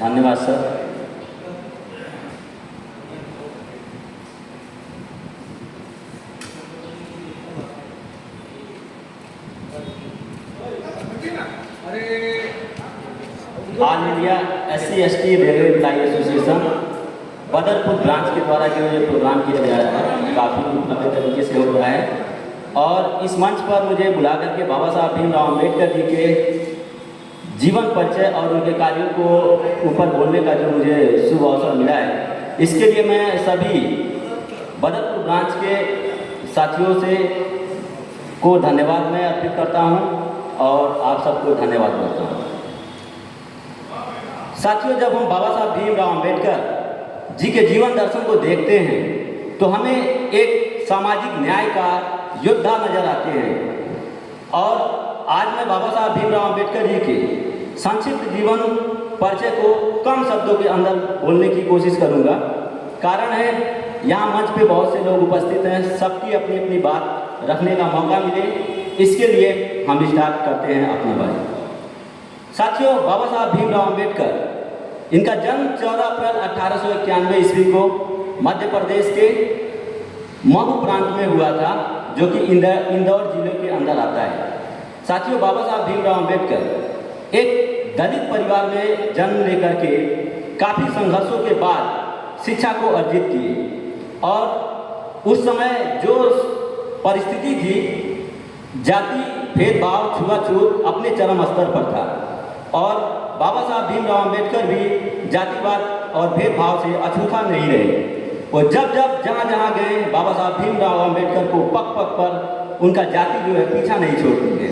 धन्यवाद sir. All India SC/ST railway employee association Badarpur branch के द्वारा जो ये प्रोग्राम किया जा रहा है काफ़ी लंबे तरीके से हो रहा है, और इस मंच पर मुझे बुला करके बाबा साहब भीमराव अम्बेडकर जी के जीवन परिचय और उनके कार्यों को ऊपर बोलने का जो मुझे शुभ अवसर मिला है, इसके लिए मैं सभी बदरपुर ब्रांच के साथियों से को धन्यवाद मैं अर्पित करता हूँ और आप सबको धन्यवाद करता हूँ। साथियों, जब हम बाबा साहब भीमराव अम्बेडकर जी के जीवन दर्शन को देखते हैं तो हमें एक सामाजिक न्याय का योद्धा नजर आते हैं, और आज मैं बाबा साहब भीमराव अम्बेडकर जी के संक्षिप्त जीवन परिचय को कम शब्दों के अंदर बोलने की कोशिश करूंगा। कारण है यहाँ मंच पे बहुत से लोग उपस्थित हैं, सबकी अपनी अपनी बात रखने का मौका मिले, इसके लिए हम स्टार्ट करते हैं अपनी बात। साथियों, बाबा साहब भीमराव अम्बेडकर, इनका जन्म 14 अप्रैल 1891 ईस्वी को मध्य प्रदेश के महू प्रांत में हुआ था, जो कि इंदौर जिले के अंदर आता है। साथियों, बाबा साहब भीमराव अम्बेडकर एक दलित परिवार में जन्म लेकर के काफ़ी संघर्षों के बाद शिक्षा को अर्जित किए, और उस समय जो परिस्थिति थी, जाति भेदभाव छुआछूत अपने चरम स्तर पर था, और बाबा साहब भीमराव अम्बेडकर भी जातिवाद और भेदभाव से अछूता नहीं रहे। और जब जहाँ जहाँ गए, बाबा साहब भीमराव अम्बेडकर को पग पग पर उनका जाति जो है पीछा नहीं छोड़ती है।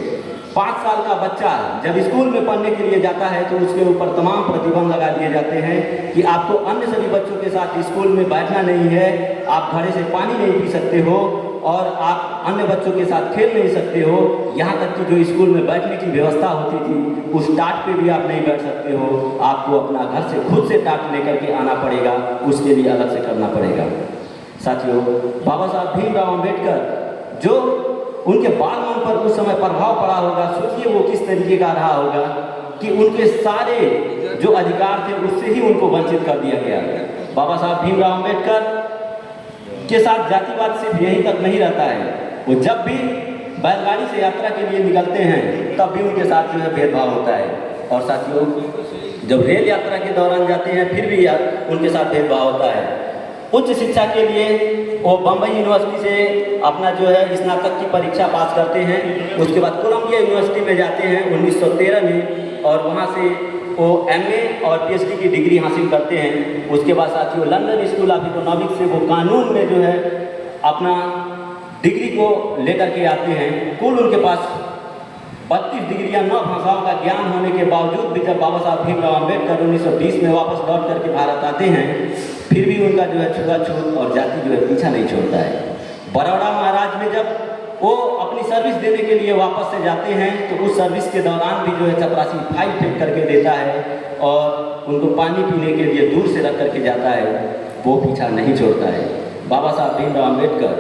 5 साल का बच्चा जब स्कूल में पढ़ने के लिए जाता है तो उसके ऊपर तमाम प्रतिबंध लगा दिए जाते हैं कि आपको अन्य सभी बच्चों के साथ स्कूल में बैठना नहीं है, आप घड़े से पानी नहीं पी सकते हो, और आप अन्य बच्चों के साथ खेल नहीं सकते हो। यहाँ तक कि जो स्कूल में बैठने की व्यवस्था होती थी, उस टाट पे भी आप नहीं बैठ सकते हो, आपको अपना घर से खुद से टाट लेकर के आना पड़ेगा, उसके लिए अलग से करना पड़ेगा। साथियों, बाबा साहब भीमराव अम्बेडकर जो उनके बाल मन पर उस समय प्रभाव पड़ा होगा, सोचिए वो किस तरीके का रहा होगा कि उनके सारे जो अधिकार थे उससे ही उनको वंचित कर दिया गया। बाबा साहब भीमराव अम्बेडकर के साथ जातिवाद सिर्फ यहीं तक नहीं रहता है, वो जब भी बैलगाड़ी से यात्रा के लिए निकलते हैं तब भी उनके साथ जो है भेदभाव होता है। और साथियों, जब रेल यात्रा के दौरान जाते हैं फिर भी उनके साथ भेदभाव होता है। उच्च शिक्षा के लिए वो बम्बई यूनिवर्सिटी से अपना जो है स्नातक की परीक्षा पास करते हैं, उसके बाद कोलंबिया यूनिवर्सिटी में जाते हैं 1913 में, और वहाँ से वो MA और PhD की डिग्री हासिल करते हैं। उसके बाद साथियों, लंदन स्कूल ऑफ इकोनॉमिक्स से वो कानून में जो है अपना डिग्री को लेकर के आते हैं। कुल उनके पास 32 डिग्रियाँ, 9 भाषाओं का ज्ञान होने के बावजूद भी जब बाबा साहब भीमराव अम्बेडकर 1920 में वापस लौट करके भारत आते हैं, फिर भी उनका जो है छुआछूत और जाति जो है पीछा नहीं छोड़ता है। बड़ौदा महाराज में जब वो अपनी सर्विस देने के लिए वापस से जाते हैं तो उस सर्विस के दौरान भी जो है चपरासी फाइल फेंक करके देता है, और उनको पानी पीने के लिए दूर से रख करके जाता है, वो पीछा नहीं छोड़ता है। बाबा साहब भीमराव अम्बेडकर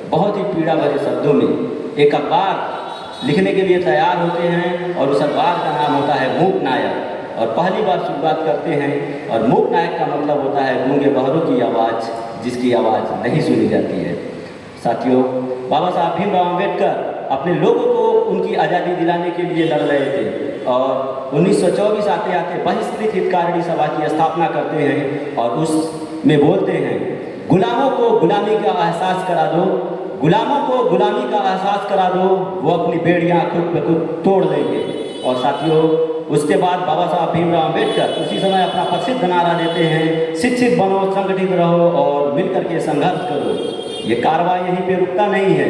बहुत ही पीड़ा भरे शब्दों में एक अखबार लिखने के लिए तैयार होते हैं, और उस अखबार का नाम होता है मूक नायक, और पहली बार शुरुआत करते हैं। और मूक नायक का मतलब होता है गूंगे बहरों की आवाज़, जिसकी आवाज़ नहीं सुनी जाती है। साथियों, बाबा साहब भीमराव अम्बेडकर अपने लोगों को उनकी आज़ादी दिलाने के लिए लड़ रहे थे, और 1924 आते आते बहिष्कृत हितकारिणी सभा की स्थापना करते हैं, और उसमें बोलते हैं, गुलामों को गुलामी का एहसास करा दो, गुलामों को गुलामी का एहसास करा दो, वो अपनी बेड़ियाँ खुद पे खुद तोड़ देंगे। और साथियों, उसके बाद बाबा साहब भीमराव अम्बेडकर उसी समय अपना प्रसिद्ध नारा देते हैं, शिक्षित बनो, संगठित रहो और मिलकर के संघर्ष करो। ये कार्रवाई यहीं पे रुकता नहीं है।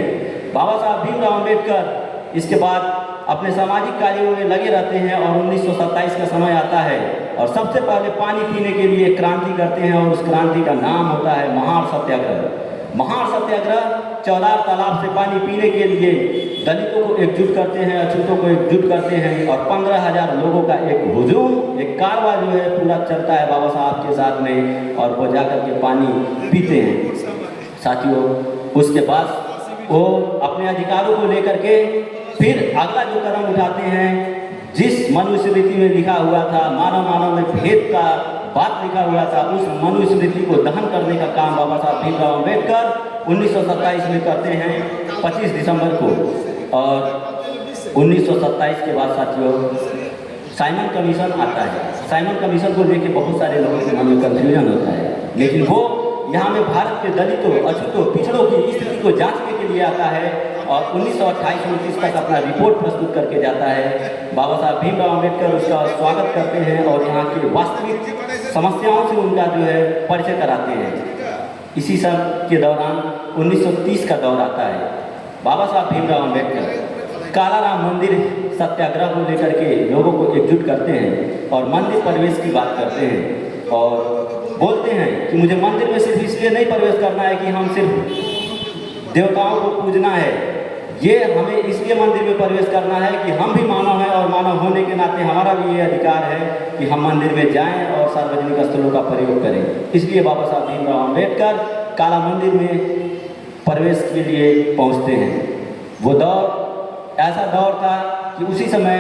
बाबा साहब भीमराव अम्बेडकर इसके बाद अपने सामाजिक कार्यों में लगे रहते हैं, और 1927 का समय आता है, और सबसे पहले पानी पीने के लिए क्रांति करते हैं, और उस क्रांति का नाम होता है महार सत्याग्रह। महार सत्याग्रह चौलार तालाब से पानी पीने के लिए दलितों को एकजुट करते हैं, अछूतों को एकजुट करते हैं, और 15,000 लोगों का एक हुजूम, एक कारवां जो है पूरा चलता है बाबा साहब के साथ में, और वो जाकर के पानी पीते हैं। साथियों, उसके बाद वो अपने अधिकारों को लेकर के फिर अगला जो कदम उठाते हैं, जिस मनुस्मृति में लिखा हुआ था मानव मानव में भेद का बात लिखा हुआ था, उस मनुस्मृति को दहन करने का काम बाबा साहब भीमराव अम्बेडकर 1927 में करते हैं 25 दिसंबर को। और 1927 के बाद साथियों साइमन कमीशन आता है। साइमन कमीशन को लेकर बहुत सारे लोगों के मन में कन्फ्यूजन होता है, लेकिन वो यहाँ में भारत के दलितों, अछूतों, पिछड़ों की स्थिति को जांचने के लिए आता है और 1928-29 तक अपना रिपोर्ट प्रस्तुत करके जाता है। बाबा साहब भीमराव अम्बेडकर उसका स्वागत करते हैं और यहाँ की वास्तविक समस्याओं से उनका जो है परिचय कराते हैं। इसी सब के दौरान 1930 का दौर आता है। बाबा साहब भीमराव अम्बेडकर कालाराम मंदिर सत्याग्रह को लेकर के लोगों को एकजुट करते हैं और मंदिर प्रवेश की बात करते हैं और बोलते हैं कि मुझे मंदिर में सिर्फ इसलिए नहीं प्रवेश करना है कि हम सिर्फ देवताओं को पूजना है, ये हमें इसलिए मंदिर में प्रवेश करना है कि हम भी मानव हैं और मानव होने के नाते हमारा भी ये अधिकार है कि हम मंदिर में जाएं और सार्वजनिक स्थलों का प्रयोग करें। इसलिए बाबा साहब भीमराव अम्बेडकर काला मंदिर में प्रवेश के लिए पहुंचते हैं। वो दौर ऐसा दौर था कि उसी समय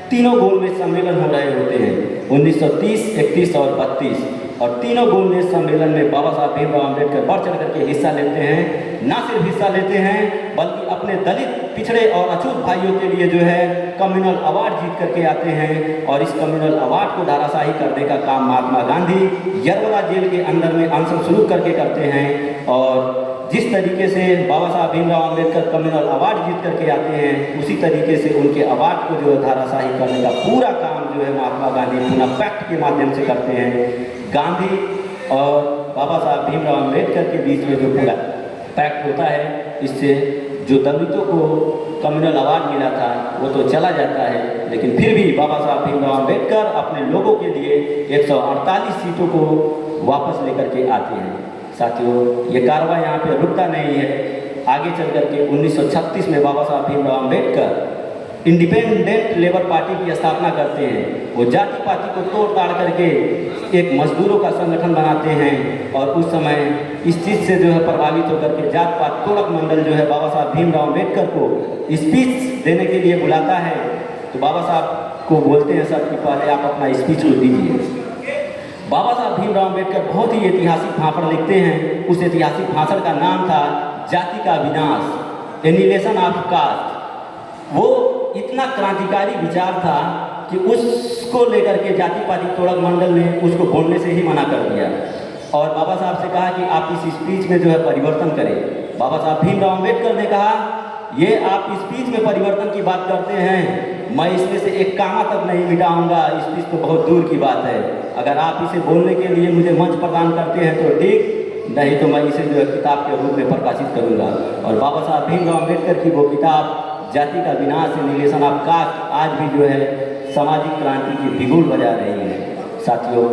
तीनों गोलमेज सम्मेलन हो रहे होते हैं, 1930, 31 और 32, और तीनों गोलमेज सम्मेलन में बाबा साहब भीमराव अम्बेडकर बढ़ चढ़ करके हिस्सा लेते हैं। ना सिर्फ हिस्सा लेते हैं बल्कि अपने दलित, पिछड़े और अछूत भाइयों के लिए जो है कम्युनल अवार्ड जीत करके आते हैं और इस कम्युनल अवार्ड को धाराशाही करने का काम महात्मा गांधी यरवला जेल के अंदर में अनशन शुरू करके करते हैं। और जिस तरीके से बाबा साहब भीमराव अम्बेडकर कम्युनल अवार्ड जीत करके आते हैं, उसी तरीके से उनके अवार्ड को जो है धाराशाही करने का पूरा काम जो है महात्मा गांधी पुनः पैक्ट के माध्यम से करते हैं। गांधी और बाबा साहब भीमराव अम्बेडकर के बीच में जो पूरा पैक्ट होता है, इससे जो दलितों को कम्युनल अवार्ड मिला था वो तो चला जाता है, लेकिन फिर भी बाबा साहब भीमराव अम्बेडकर अपने लोगों के लिए 148 सीटों को वापस लेकर के आते हैं। साथियों, ये कार्रवाई यहाँ पे रुकता नहीं है। आगे चल करके 1936 में बाबा Saheb Bhimrao Ambedkar independent labour party की स्थापना करते हैं। वो जाति पाति को तोड़ ताड़ करके एक मजदूरों का संगठन बनाते हैं और उस समय इस चीज़ से जो है प्रभावित होकर के जात पात तोड़क मंडल जो है बाबा साहब भीमराव अम्बेडकर को स्पीच देने के लिए बुलाता है। तो बाबा साहब को बोलते हैं सर कि पहले आप अपना स्पीच को दीजिए। बाबा साहब भीमराव अम्बेडकर बहुत ही ऐतिहासिक भाषण लिखते हैं। उस ऐतिहासिक भाषण का नाम था जाति का विनाश, एनिहिलेशन ऑफ कास्ट। वो इतना क्रांतिकारी विचार था कि उसको लेकर के जाति पाति तोड़क मंडल ने उसको बोलने से ही मना कर दिया और बाबा साहब से कहा कि आप इस स्पीच में जो है परिवर्तन करें। बाबा साहब भीमराव अम्बेडकर ने कहा, ये आप स्पीच में परिवर्तन की बात करते हैं, मैं इसमें से एक कामा तक नहीं मिटाऊंगा, स्पीच तो बहुत दूर की बात है। अगर आप इसे बोलने के लिए मुझे मंच प्रदान करते हैं तो ठीक, नहीं तो मैं इसे जो है किताब के रूप में प्रकाशित करूंगा। और बाबा साहब भीमराव अम्बेडकर की वो किताब जाति का विनाश, एनिहिलेशन ऑफ कास्ट, आज भी जो है सामाजिक क्रांति की बिगुल बजा रही है। साथियों,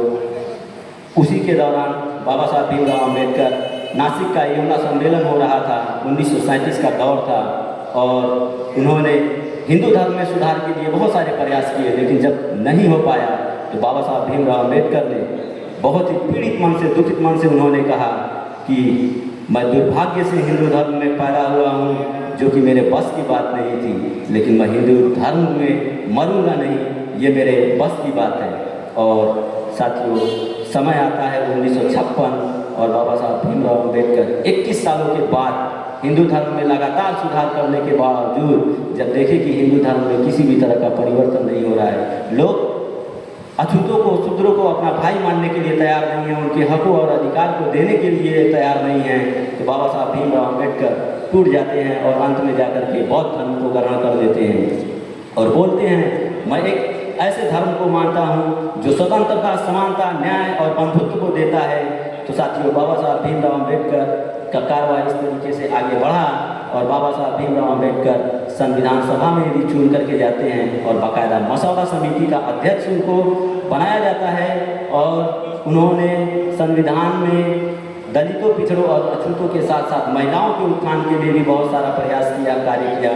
उसी के दौरान बाबा साहब भीमराव अम्बेडकर, नासिक का यमुना सम्मेलन हो रहा था, 1937 का दौर था और उन्होंने हिंदू धर्म में सुधार के लिए बहुत सारे प्रयास किए, लेकिन जब नहीं हो पाया तो बाबा साहब भीमराव अम्बेडकर ने बहुत ही पीड़ित मन से, दुखित मन से उन्होंने कहा कि मैं दुर्भाग्य से हिंदू धर्म में पैदा हुआ हूँ, जो कि मेरे बस की बात नहीं थी, लेकिन मैं हिंदू धर्म में मरूंगा नहीं, ये मेरे बस की बात है। और साथियों, समय आता है 1956 और बाबा साहब भीमराव अम्बेडकर 21 सालों के बाद हिंदू धर्म में लगातार सुधार करने के बावजूद जब देखे कि हिंदू धर्म में किसी भी तरह का परिवर्तन नहीं हो रहा है, लोग अछूतों को, शूद्रों को अपना भाई मानने के लिए तैयार नहीं है, उनके हकों और अधिकार को देने के लिए तैयार नहीं है, तो बाबा साहब भीमराव अम्बेडकर टूट जाते हैं और अंत में जाकर के बौद्ध धर्म को ग्रहण कर लेते हैं और बोलते हैं, मैं एक ऐसे धर्म को मानता हूँ जो स्वतंत्रता, समानता, न्याय और बंधुत्व को देता है। तो साथियों, बाबा साहब भीमराव अम्बेडकर का कार्रवाई इस तरीके से आगे बढ़ा और बाबा साहब भीमराव अम्बेडकर संविधान सभा में भी चुन करके जाते हैं और बाकायदा मसौदा समिति का अध्यक्ष उनको बनाया जाता है और उन्होंने संविधान में दलितों, पिछड़ों और अछूतों के साथ साथ महिलाओं के उत्थान के लिए भी बहुत सारा प्रयास किया, कार्य किया।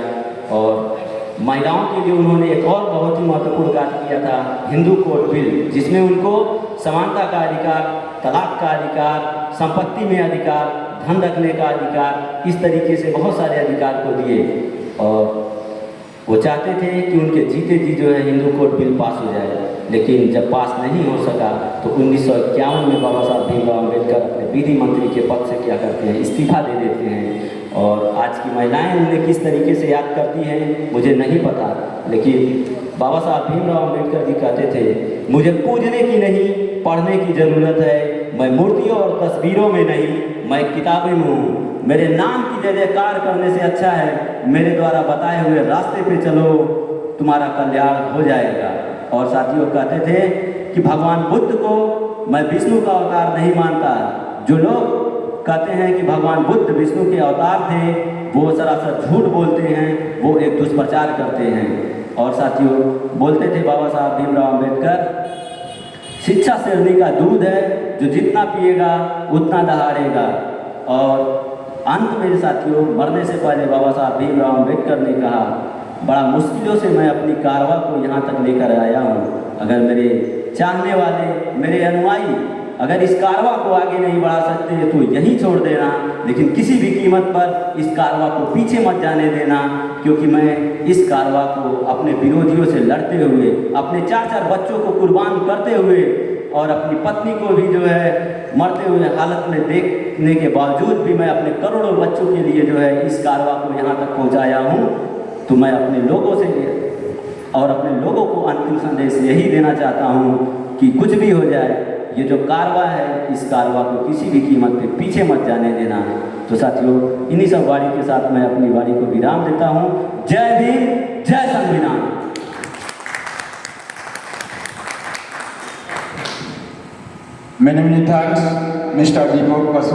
और महिलाओं के लिए उन्होंने एक और बहुत ही महत्वपूर्ण कार्य किया था, हिंदू कोड बिल, जिसमें उनको समानता का अधिकार, तलाक का अधिकार, संपत्ति में अधिकार, धन रखने का अधिकार, इस तरीके से बहुत सारे अधिकार को दिए। और वो चाहते थे कि उनके जीते जी जो है हिंदू कोड बिल पास हो जाए, लेकिन जब पास नहीं हो सका तो 1951 में बाबा साहब भीमराव अम्बेडकर अपने विधि मंत्री के पद से क्या करते हैं, इस्तीफा दे देते हैं। और आज की महिलाएं उन्हें किस तरीके से याद करती हैं मुझे नहीं पता, लेकिन बाबा साहब भीमराव अम्बेडकर जी कहते थे, मुझे पूजने की नहीं पढ़ने की ज़रूरत है, मैं मूर्तियों और तस्वीरों में नहीं, मैं किताबें में हूँ। मेरे नाम की जय जयकार करने से अच्छा है मेरे द्वारा बताए हुए रास्ते पे चलो, तुम्हारा कल्याण हो जाएगा। और साथियों कहते थे कि भगवान बुद्ध को मैं विष्णु का अवतार नहीं मानता। जो लोग कहते हैं कि भगवान बुद्ध विष्णु के अवतार थे, वो सरासर झूठ बोलते हैं, वो एक दुष्प्रचार करते हैं। और साथियों बोलते थे बाबा साहब भीमराव अम्बेडकर, शिक्षा शेरनी का दूध है, जो जितना पिएगा उतना दहाड़ेगा। और अंत में साथियों मरने से पहले बाबा साहब भीमराव अम्बेडकर ने कहा, बड़ा मुश्किलों से मैं अपनी कारवा को यहाँ तक लेकर आया हूँ। अगर मेरे चाहने वाले, मेरे अनुयायी अगर इस कारवा को आगे नहीं बढ़ा सकते तो यहीं छोड़ देना, लेकिन किसी भी कीमत पर इस कारवा को पीछे मत जाने देना, क्योंकि मैं इस कारवा को अपने विरोधियों से लड़ते हुए, अपने 4-4 बच्चों को कुर्बान करते हुए और अपनी पत्नी को भी जो है मरते हुए हालत में देखने के बावजूद भी मैं अपने करोड़ों बच्चों के लिए जो है इस कारवा को यहाँ तक पहुँचाया हूँ। तो मैं अपने लोगों से और अपने लोगों को अंतिम संदेश यही देना चाहता हूँ कि कुछ भी हो जाए, ये जो कारवा है इस कारवा को किसी भी कीमत पे पीछे मत जाने देना। तो साथियों इन्हीं सब वाणी के साथ मैं अपनी वाणी को विराम देता हूँ। जय भीम, जय संविधान। Many thanks, Mr. Deepak Paswan.